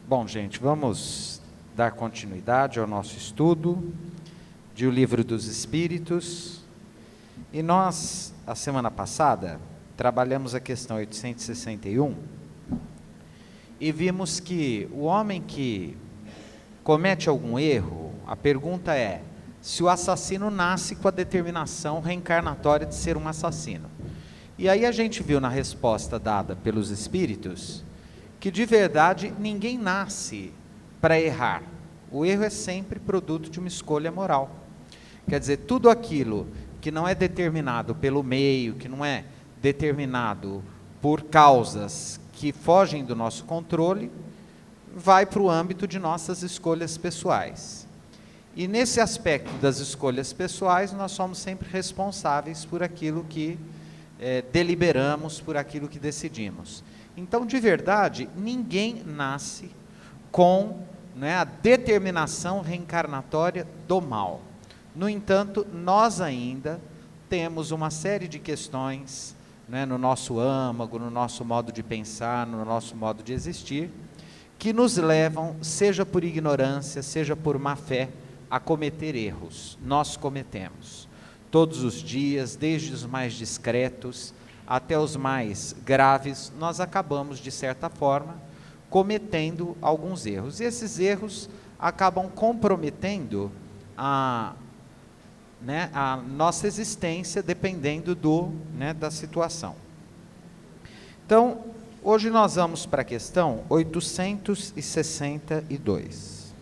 Bom, gente, vamos dar continuidade ao nosso estudo de O Livro dos Espíritos. E nós, a semana passada, trabalhamos a questão 861 e vimos que o homem que comete algum erro, a pergunta é se o assassino nasce com a determinação reencarnatória de ser um assassino. E aí a gente viu na resposta dada pelos espíritos que de verdade ninguém nasce para errar. O erro é sempre produto de uma escolha moral. Quer dizer, tudo aquilo que não é determinado pelo meio, que não é determinado por causas que fogem do nosso controle, vai para o âmbito de nossas escolhas pessoais. E nesse aspecto das escolhas pessoais, nós somos sempre responsáveis por aquilo que deliberamos, por aquilo que decidimos. Então, de verdade, ninguém nasce com a determinação reencarnatória do mal. No entanto, nós ainda temos uma série de questões no nosso âmago, no nosso modo de pensar, no nosso modo de existir, que nos levam, seja por ignorância, seja por má fé, a cometer erros. Nós cometemos. Todos os dias, desde os mais discretos até os mais graves, nós acabamos, de certa forma, cometendo alguns erros. E esses erros acabam comprometendo a nossa existência, dependendo da situação. Então, hoje nós vamos para a questão 862.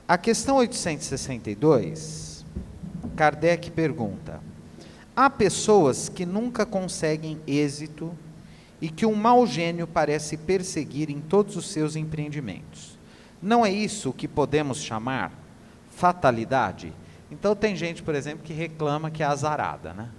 A questão 862, Kardec pergunta: há pessoas que nunca conseguem êxito e que um mau gênio parece perseguir em todos os seus empreendimentos. Não é isso que podemos chamar fatalidade? Então tem gente, por exemplo, que reclama que é azarada, né?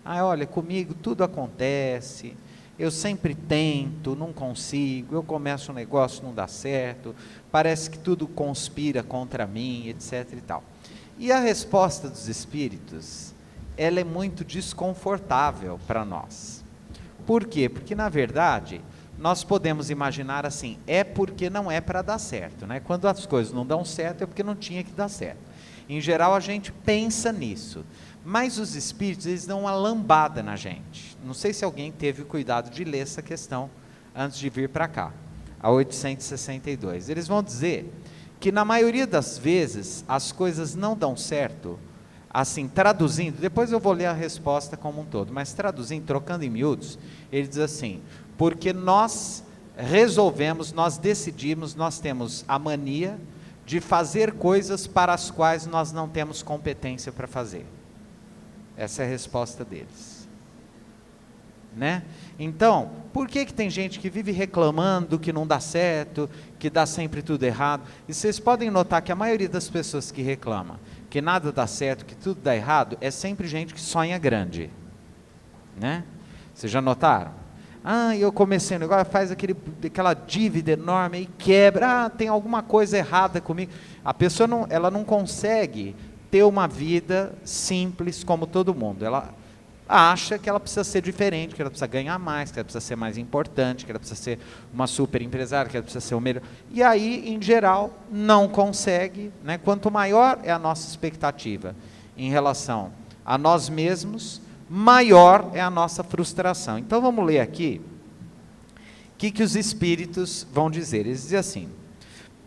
Olha, comigo tudo acontece, eu sempre tento, não consigo, eu começo um negócio, não dá certo, parece que tudo conspira contra mim, etc. e tal. E a resposta dos espíritos, ela é muito desconfortável para nós. Por quê? Porque, na verdade, nós podemos imaginar assim, é porque não é para dar certo, né? Quando as coisas não dão certo, é porque não tinha que dar certo. Em geral, a gente pensa nisso. Mas os espíritos, eles dão uma lambada na gente. Não sei se alguém teve o cuidado de ler essa questão antes de vir para cá, a 862. Eles vão dizer que, na maioria das vezes, as coisas não dão certo, assim, traduzindo, depois eu vou ler a resposta como um todo, mas traduzindo, trocando em miúdos, ele diz assim: porque nós resolvemos, nós decidimos, nós temos a mania de fazer coisas para as quais nós não temos competência para fazer. Essa é a resposta deles. Então, por que tem gente que vive reclamando que não dá certo, que dá sempre tudo errado? E vocês podem notar que a maioria das pessoas que reclamam que nada dá certo, que tudo dá errado, é sempre gente que sonha grande. Vocês já notaram? Eu comecei um negócio, faz aquela dívida enorme e quebra, tem alguma coisa errada comigo. A pessoa ela não consegue ter uma vida simples como todo mundo. Ela acha que ela precisa ser diferente, que ela precisa ganhar mais, que ela precisa ser mais importante, que ela precisa ser uma super empresária, que ela precisa ser o melhor. E aí, em geral, não consegue. Quanto maior é a nossa expectativa em relação a nós mesmos, maior é a nossa frustração. Então vamos ler aqui o que os espíritos vão dizer. Eles dizem assim: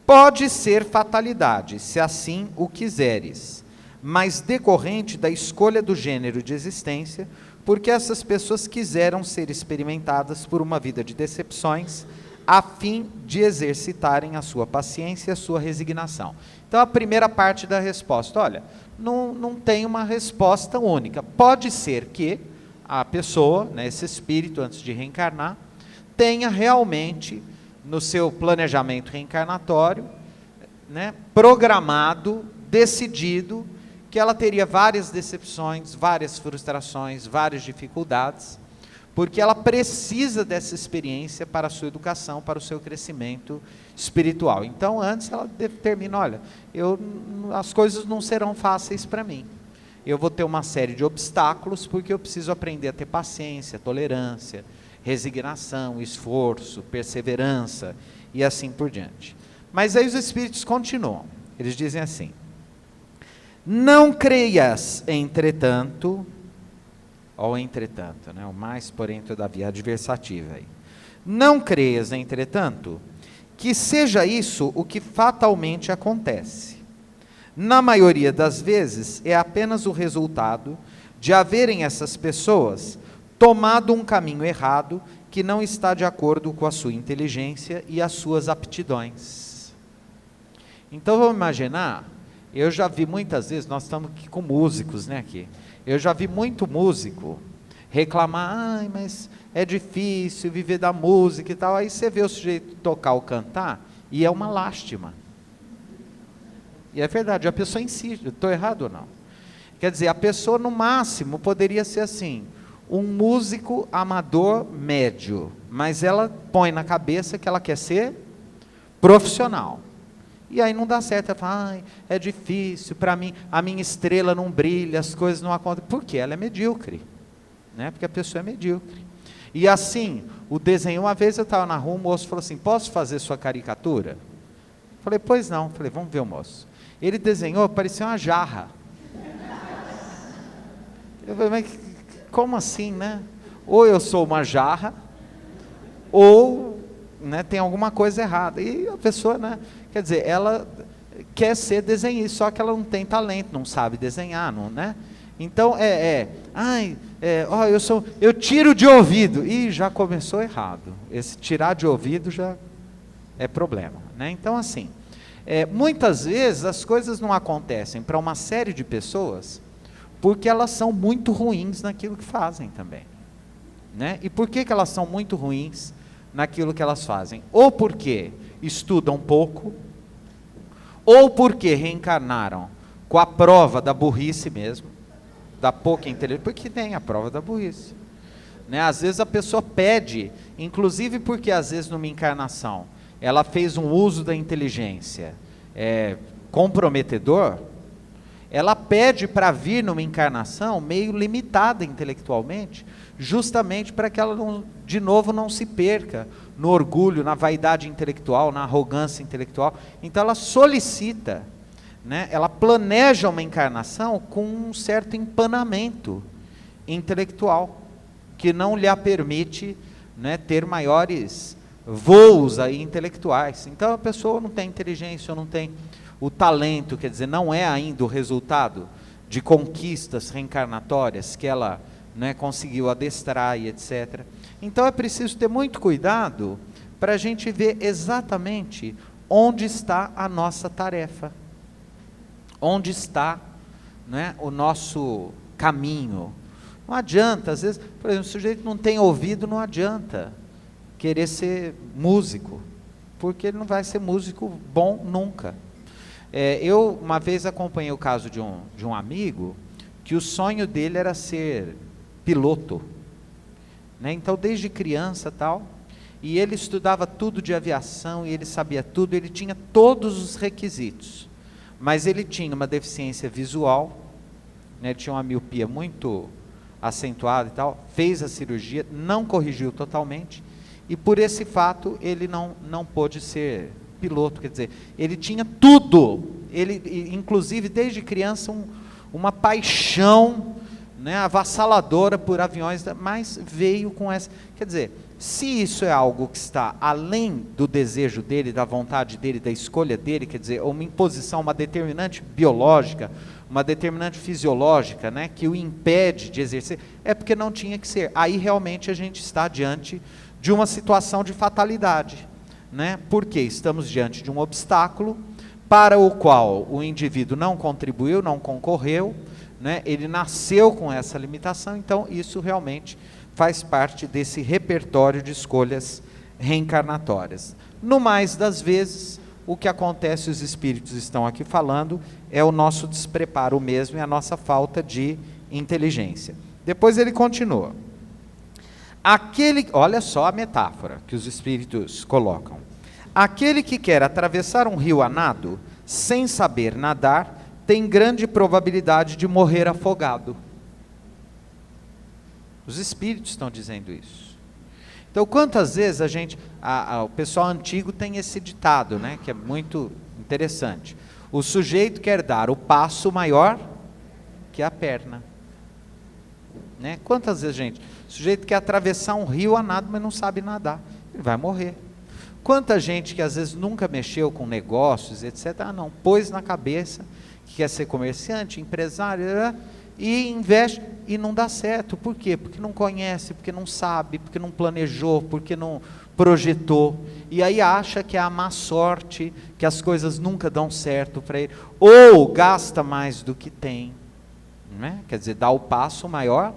pode ser fatalidade, se assim o quiseres, mas decorrente da escolha do gênero de existência, porque essas pessoas quiseram ser experimentadas por uma vida de decepções, a fim de exercitarem a sua paciência e a sua resignação. Então a primeira parte da resposta, olha, não tem uma resposta única. Pode ser que a pessoa, esse espírito, antes de reencarnar, tenha realmente, no seu planejamento reencarnatório, programado, decidido, que ela teria várias decepções, várias frustrações, várias dificuldades, porque ela precisa dessa experiência para a sua educação, para o seu crescimento espiritual. Então, antes ela determina, olha, as coisas não serão fáceis para mim. Eu vou ter uma série de obstáculos, porque eu preciso aprender a ter paciência, tolerância, resignação, esforço, perseverança e assim por diante. Mas aí os espíritos continuam, eles dizem assim: não creias, entretanto, ou entretanto, né, o mais porém todavia adversativa aí. Não creias, entretanto, que seja isso o que fatalmente acontece. Na maioria das vezes é apenas o resultado de haverem essas pessoas tomado um caminho errado que não está de acordo com a sua inteligência e as suas aptidões. Então vamos imaginar, eu já vi muitas vezes, nós estamos aqui com músicos, né, aqui. Eu já vi muito músico reclamar: ai, mas é difícil viver da música e tal. Aí você vê o sujeito tocar ou cantar e é uma lástima. E é verdade, a pessoa insiste. Estou errado ou não? Quer dizer, a pessoa no máximo poderia ser assim, um músico amador médio, mas ela põe na cabeça que ela quer ser profissional. E aí não dá certo, ela fala: ai, é difícil, para mim, a minha estrela não brilha, as coisas não acontecem. Por quê? Ela é medíocre, né? Porque a pessoa é medíocre. E assim, o desenho, uma vez eu estava na rua, o moço falou assim: posso fazer sua caricatura? Falei: pois não. Falei: vamos ver o moço. Ele desenhou, parecia uma jarra. Eu falei: mas como assim, né? Ou eu sou uma jarra, ou, né, tem alguma coisa errada. E a pessoa, né, quer dizer, ela quer ser desenhista, só que ela não tem talento, não sabe desenhar, não, né? Então, eu tiro de ouvido. E já começou errado. Esse tirar de ouvido já é problema, né? Então, assim, muitas vezes as coisas não acontecem para uma série de pessoas porque elas são muito ruins naquilo que fazem também, né? E por que elas são muito ruins naquilo que elas fazem? Ou porque estudam pouco, ou porque reencarnaram com a prova da burrice mesmo, da pouca inteligência, porque tem a prova da burrice, né? Às vezes a pessoa pede, inclusive porque às vezes numa encarnação ela fez um uso da inteligência comprometedor, ela pede para vir numa encarnação meio limitada intelectualmente, justamente para que ela não, de novo, não se perca no orgulho, na vaidade intelectual, na arrogância intelectual. Então ela solicita, né, ela planeja uma encarnação com um certo empanamento intelectual, que não lhe permite, né, ter maiores voos aí intelectuais. Então a pessoa não tem inteligência, ou não tem o talento, quer dizer, não é ainda o resultado de conquistas reencarnatórias que ela, né, conseguiu adestrar e etc. Então é preciso ter muito cuidado para a gente ver exatamente onde está a nossa tarefa, onde está, né, o nosso caminho. Não adianta, às vezes, por exemplo, o sujeito não tem ouvido, não adianta querer ser músico, porque ele não vai ser músico bom nunca. Eu uma vez acompanhei o caso de um amigo, que o sonho dele era ser piloto, né? Então desde criança tal, e ele estudava tudo de aviação, e ele sabia tudo, ele tinha todos os requisitos, mas ele tinha uma deficiência visual, né? Ele tinha uma miopia muito acentuada e tal, fez a cirurgia, não corrigiu totalmente, e por esse fato ele não pôde ser piloto. Quer dizer, ele tinha tudo, ele inclusive desde criança uma paixão, né, avassaladora por aviões, mas veio com essa, quer dizer, se isso é algo que está além do desejo dele, da vontade dele, da escolha dele, quer dizer, uma imposição, uma determinante biológica, uma determinante fisiológica, né, que o impede de exercer, é porque não tinha que ser. Aí realmente a gente está diante de uma situação de fatalidade, né? Porque estamos diante de um obstáculo para o qual o indivíduo não contribuiu, não concorreu, né? Ele nasceu com essa limitação, então isso realmente faz parte desse repertório de escolhas reencarnatórias. No mais das vezes, o que acontece, os espíritos estão aqui falando, é o nosso despreparo mesmo, e a nossa falta de inteligência. Depois ele continua. Olha só a metáfora que os espíritos colocam. Aquele que quer atravessar um rio a nado, sem saber nadar, tem grande probabilidade de morrer afogado. Os espíritos estão dizendo isso. Então, quantas vezes o pessoal antigo tem esse ditado, né, que é muito interessante. O sujeito quer dar o passo maior que a perna. Né? Quantas vezes, gente, o sujeito quer atravessar um rio a nado, mas não sabe nadar. Ele vai morrer. Quanta gente que às vezes nunca mexeu com negócios, etc. Não, pôs na cabeça que quer ser comerciante, empresário, e investe e não dá certo. Por quê? Porque não conhece, porque não sabe, porque não planejou, porque não projetou. E aí acha que é a má sorte, que as coisas nunca dão certo para ele. Ou gasta mais do que tem. Né? Quer dizer, dá o passo maior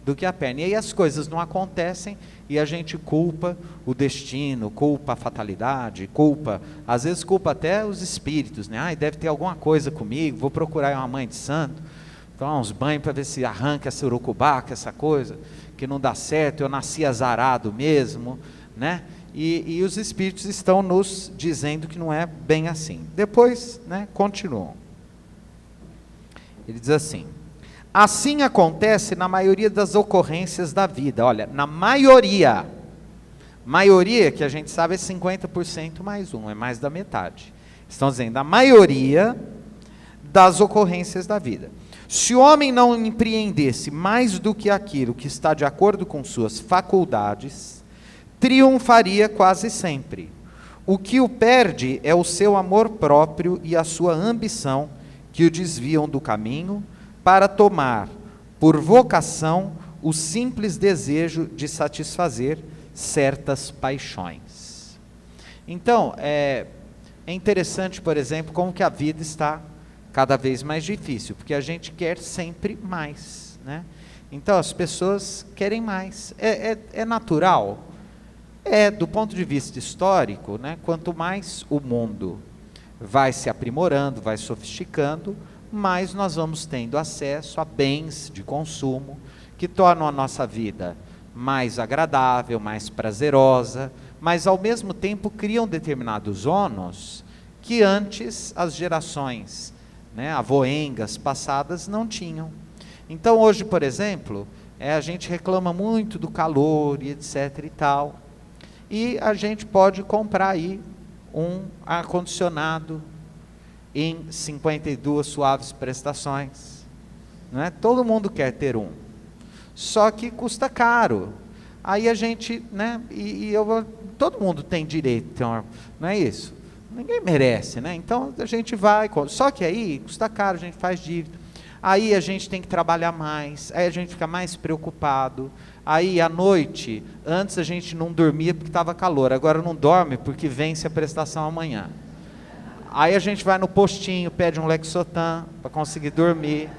do que a perna. E aí as coisas não acontecem e a gente culpa o destino, culpa a fatalidade, às vezes culpa até os espíritos, né? Ai, deve ter alguma coisa comigo, vou procurar uma mãe de santo, tomar uns banhos para ver se arranca essa urucubaca, essa coisa, que não dá certo, eu nasci azarado mesmo, né? E os espíritos estão nos dizendo que não é bem assim. Depois, né, continuam. Ele diz assim: assim acontece na maioria das ocorrências da vida. Olha, na maioria que a gente sabe é 50% mais um, é mais da metade. Estão dizendo, a maioria das ocorrências da vida. Se o homem não empreendesse mais do que aquilo que está de acordo com suas faculdades, triunfaria quase sempre. O que o perde é o seu amor próprio e a sua ambição, que o desviam do caminho, para tomar por vocação o simples desejo de satisfazer certas paixões. Então, é interessante, por exemplo, como que a vida está cada vez mais difícil, porque a gente quer sempre mais, né? Então, as pessoas querem mais. É natural? Do ponto de vista histórico, né? Quanto mais o mundo vai se aprimorando, vai sofisticando, mais nós vamos tendo acesso a bens de consumo que tornam a nossa vida mais agradável, mais prazerosa, mas ao mesmo tempo criam determinados ônus que antes as gerações, né, avoengas passadas não tinham. Então hoje, por exemplo, a gente reclama muito do calor e etc e tal, e a gente pode comprar aí um ar-condicionado em 52 suaves prestações, não é? Todo mundo quer ter um, só que custa caro. Aí a gente, né? Todo mundo tem direito, então, não é isso? Ninguém merece, né? Então a gente vai, só que aí custa caro, a gente faz dívida. Aí a gente tem que trabalhar mais, aí a gente fica mais preocupado. Aí à noite, antes a gente não dormia porque estava calor, agora não dorme porque vence a prestação amanhã. Aí a gente vai no postinho, pede um Lexotan para conseguir dormir,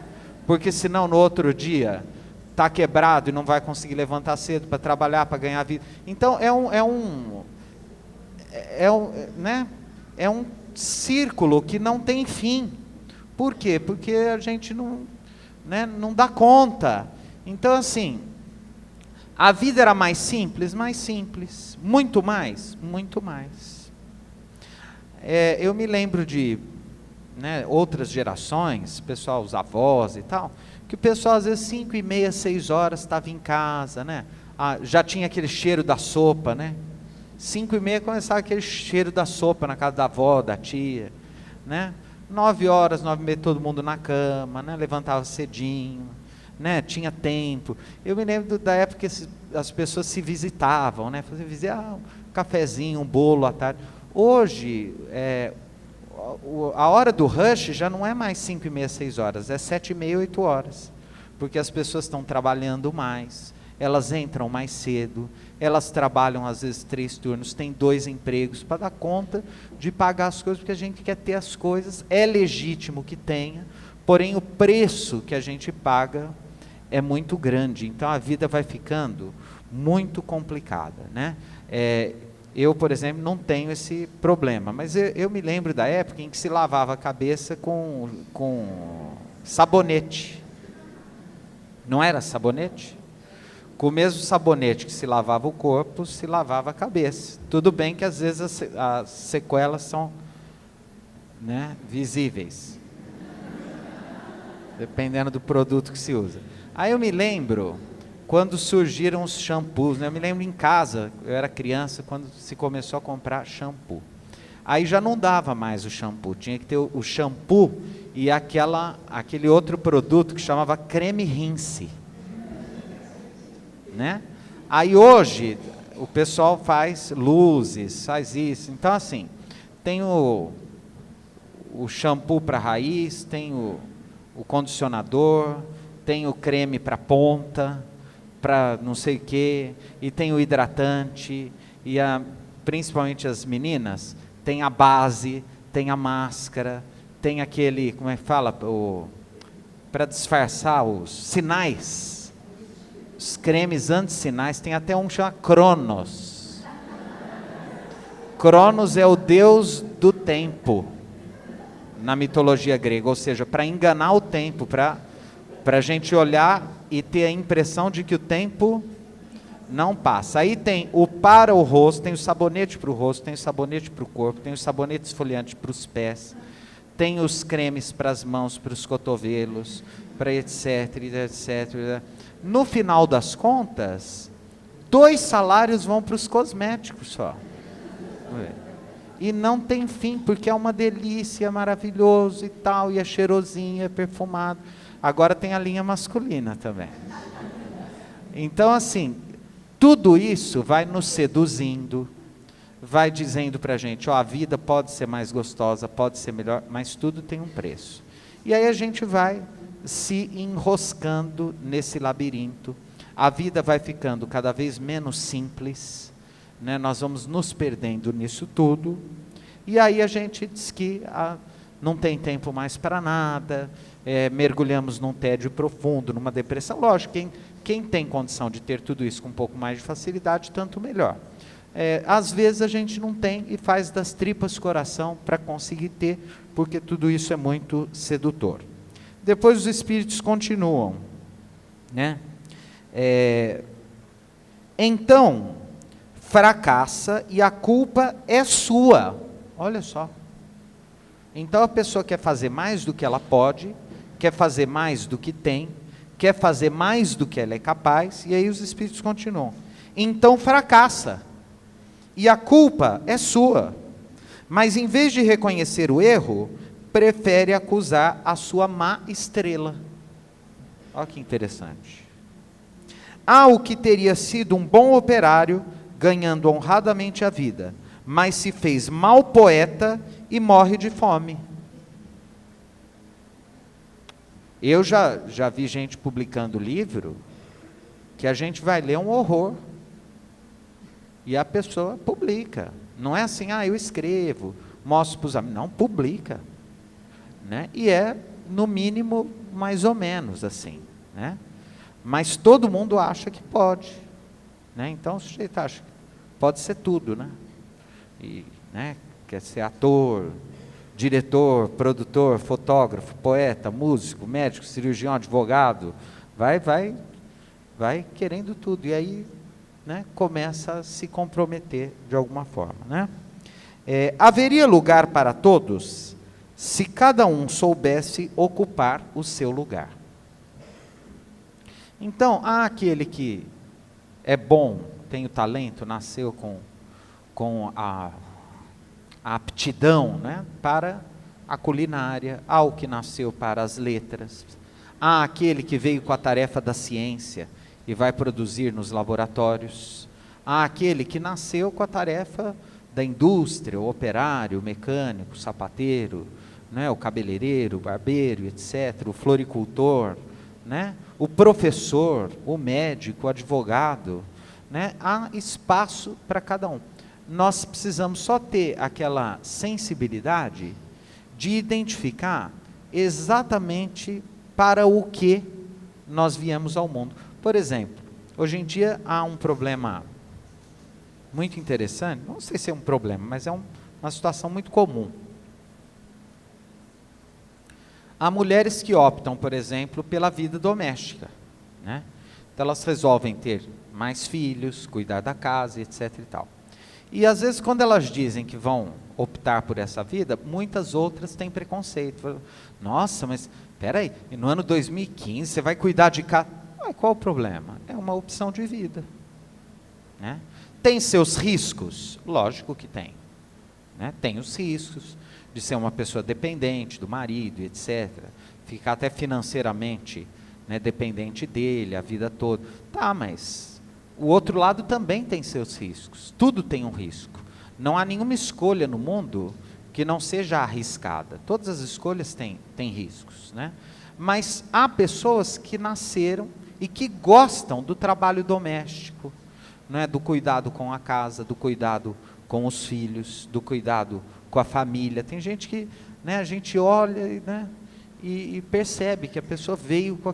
porque senão no outro dia está quebrado e não vai conseguir levantar cedo para trabalhar, para ganhar vida. Então é um círculo que não tem fim. Por quê? Porque a gente não dá conta. Então assim, a vida era mais simples, muito mais. Eu me lembro de, né, outras gerações, pessoal, os avós e tal, que o pessoal às vezes 5h30, 6 horas estava em casa, né? Já tinha aquele cheiro da sopa, né? 5h30 começava aquele cheiro da sopa na casa da avó, da tia, né? 9 horas, 9h30 todo mundo na cama, né? Levantava cedinho, né? Tinha tempo. Eu me lembro da época que as pessoas se visitavam, né? Faziam um cafezinho, um bolo à tarde. Hoje, a hora do rush já não é mais 5h30, 6 horas, é 7h30, 8 horas, porque as pessoas estão trabalhando mais, elas entram mais cedo, elas trabalham às vezes 3 turnos, têm 2 empregos para dar conta de pagar as coisas, porque a gente quer ter as coisas, é legítimo que tenha, porém o preço que a gente paga é muito grande, então a vida vai ficando muito complicada, né? Eu, por exemplo, não tenho esse problema, mas eu me lembro da época em que se lavava a cabeça com sabonete. Não era sabonete? Com o mesmo sabonete que se lavava o corpo, se lavava a cabeça. Tudo bem que às vezes as sequelas são, né, visíveis, dependendo do produto que se usa. Aí eu me lembro, quando surgiram os shampoos, né? Eu me lembro em casa, eu era criança, quando se começou a comprar shampoo. Aí já não dava mais o shampoo, tinha que ter o shampoo e aquele outro produto que chamava creme rinse, né? Aí hoje o pessoal faz luzes, faz isso. Então assim, tem o shampoo para raiz, tem o condicionador, tem o creme para ponta, para não sei o quê, e tem o hidratante, e principalmente as meninas, tem a base, tem a máscara, tem aquele, como é que fala, para disfarçar os sinais, os cremes anti-sinais, tem até um que chama Cronos. Cronos é o deus do tempo, na mitologia grega, ou seja, para enganar o tempo, para a gente olhar e ter a impressão de que o tempo não passa. Aí tem para o rosto, tem o sabonete para o rosto, tem o sabonete para o corpo, tem o sabonete esfoliante para os pés, tem os cremes para as mãos, para os cotovelos, para etc, etc. No final das contas, 2 salários vão para os cosméticos só. E não tem fim, porque é uma delícia, é maravilhoso e tal, e é cheirosinho, é perfumado. Agora tem a linha masculina também. Então assim, tudo isso vai nos seduzindo, vai dizendo para a gente, a vida pode ser mais gostosa, pode ser melhor, mas tudo tem um preço. E aí a gente vai se enroscando nesse labirinto, a vida vai ficando cada vez menos simples, né? Nós vamos nos perdendo nisso tudo, e aí a gente diz que não tem tempo mais para nada, mergulhamos num tédio profundo, numa depressão. Lógico, quem tem condição de ter tudo isso com um pouco mais de facilidade, tanto melhor. Às vezes a gente não tem e faz das tripas coração para conseguir ter, porque tudo isso é muito sedutor. Depois os espíritos continuam, né? Então, fracassa e a culpa é sua. Olha só. Então a pessoa quer fazer mais do que ela pode, quer fazer mais do que tem, quer fazer mais do que ela é capaz, e aí os espíritos continuam. Então fracassa, e a culpa é sua, mas em vez de reconhecer o erro, prefere acusar a sua má estrela. Olha que interessante. O que teria sido um bom operário, ganhando honradamente a vida, mas se fez mau poeta e morre de fome. Eu já vi gente publicando livro que a gente vai ler um horror e a pessoa publica. Não é assim, eu escrevo, mostro para os amigos. Não, publica, né? E no mínimo, mais ou menos assim, né? Mas todo mundo acha que pode, né? Então o sujeito acha que pode ser tudo, né? E, né, quer ser ator, diretor, produtor, fotógrafo, poeta, músico, médico, cirurgião, advogado, vai querendo tudo, e aí, né, começa a se comprometer de alguma forma, né? Haveria lugar para todos, se cada um soubesse ocupar o seu lugar. Então, há aquele que é bom, tem o talento, nasceu com a aptidão, né, para a culinária, há o que nasceu para as letras, há aquele que veio com a tarefa da ciência e vai produzir nos laboratórios, há aquele que nasceu com a tarefa da indústria, o operário, o mecânico, o sapateiro, né, o cabeleireiro, o barbeiro, etc., o floricultor, né, o professor, o médico, o advogado, né, há espaço para cada um. Nós precisamos só ter aquela sensibilidade de identificar exatamente para o que nós viemos ao mundo. Por exemplo, hoje em dia há um problema muito interessante, não sei se é um problema, mas é uma situação muito comum. Há mulheres que optam, por exemplo, pela vida doméstica, né? Então elas resolvem ter mais filhos, cuidar da casa, etc. e tal. E às vezes quando elas dizem que vão optar por essa vida, muitas outras têm preconceito. Nossa, mas espera aí, no ano 2015 você vai cuidar de casa? Mas qual o problema? É uma opção de vida, né? Tem seus riscos? Lógico que tem, né? Tem os riscos de ser uma pessoa dependente do marido, etc. Ficar até financeiramente, né, dependente dele a vida toda. Tá, mas o outro lado também tem seus riscos. Tudo tem um risco. Não há nenhuma escolha no mundo que não seja arriscada. Todas as escolhas têm riscos, né? Mas há pessoas que nasceram e que gostam do trabalho doméstico, né, do cuidado com a casa, do cuidado com os filhos, do cuidado com a família. Tem gente que, né, a gente olha, né, e percebe que a pessoa veio com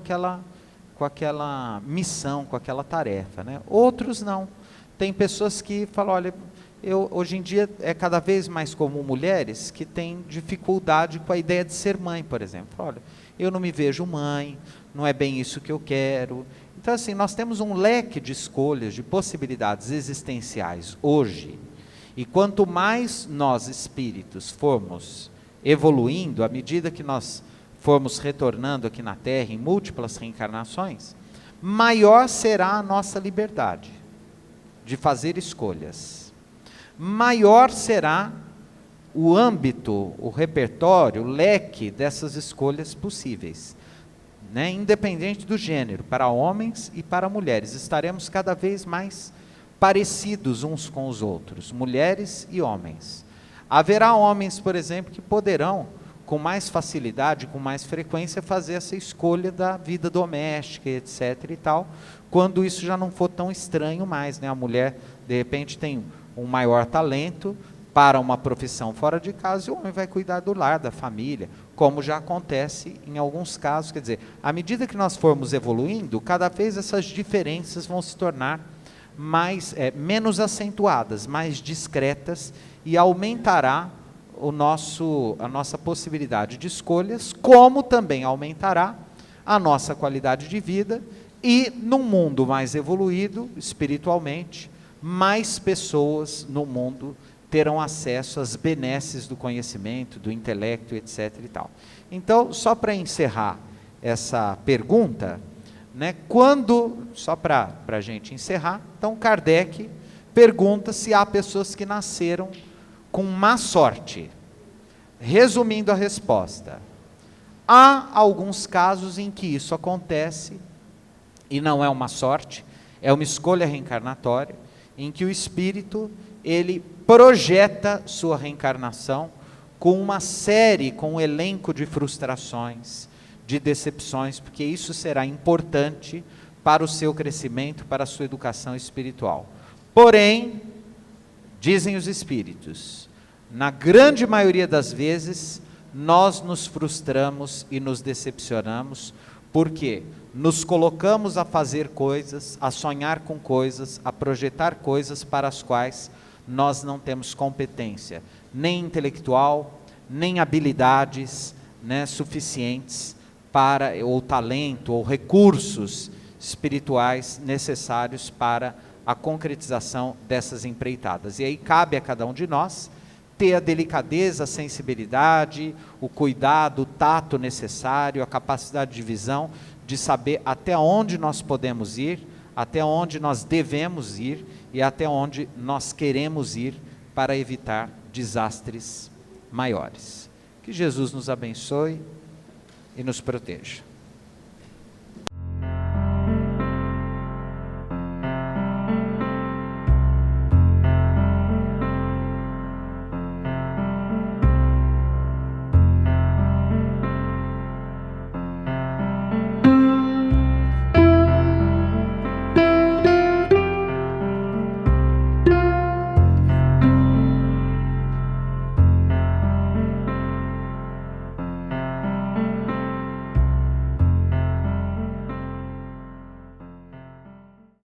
aquela missão, com aquela tarefa, né? Outros não. Tem pessoas que falam, olha, hoje em dia é cada vez mais comum mulheres que têm dificuldade com a ideia de ser mãe, por exemplo. Olha, eu não me vejo mãe, não é bem isso que eu quero. Então, assim, nós temos um leque de escolhas, de possibilidades existenciais hoje. E quanto mais nós, espíritos, formos evoluindo, à medida que nós formos retornando aqui na Terra em múltiplas reencarnações, maior será a nossa liberdade de fazer escolhas. Maior será o âmbito, o repertório, o leque dessas escolhas possíveis, né? Independente do gênero, para homens e para mulheres. Estaremos cada vez mais parecidos uns com os outros, mulheres e homens. Haverá homens, por exemplo, que poderão, com mais facilidade, com mais frequência, fazer essa escolha da vida doméstica, etc. e tal, quando isso já não for tão estranho mais, né? A mulher, de repente, tem um maior talento para uma profissão fora de casa, e o homem vai cuidar do lar, da família, como já acontece em alguns casos. Quer dizer, à medida que nós formos evoluindo, cada vez essas diferenças vão se tornar menos acentuadas, mais discretas, e aumentará a nossa possibilidade de escolhas, como também aumentará a nossa qualidade de vida, e num mundo mais evoluído espiritualmente, mais pessoas no mundo terão acesso às benesses do conhecimento, do intelecto, etc. e tal. Então, só para encerrar essa pergunta, né, só para a gente encerrar, então Kardec pergunta se há pessoas que nasceram com má sorte. Resumindo a resposta, há alguns casos em que isso acontece, e não é uma sorte, é uma escolha reencarnatória, em que o espírito, ele projeta sua reencarnação com um elenco de frustrações, de decepções, porque isso será importante para o seu crescimento, para a sua educação espiritual. Porém, dizem os espíritos, na grande maioria das vezes, nós nos frustramos e nos decepcionamos, porque nos colocamos a fazer coisas, a sonhar com coisas, a projetar coisas para as quais nós não temos competência, nem intelectual, nem habilidades, né, suficientes para, ou talento, ou recursos espirituais necessários para a concretização dessas empreitadas. E aí cabe a cada um de nós ter a delicadeza, a sensibilidade, o cuidado, o tato necessário, a capacidade de visão, de saber até onde nós podemos ir, até onde nós devemos ir e até onde nós queremos ir para evitar desastres maiores. Que Jesus nos abençoe e nos proteja.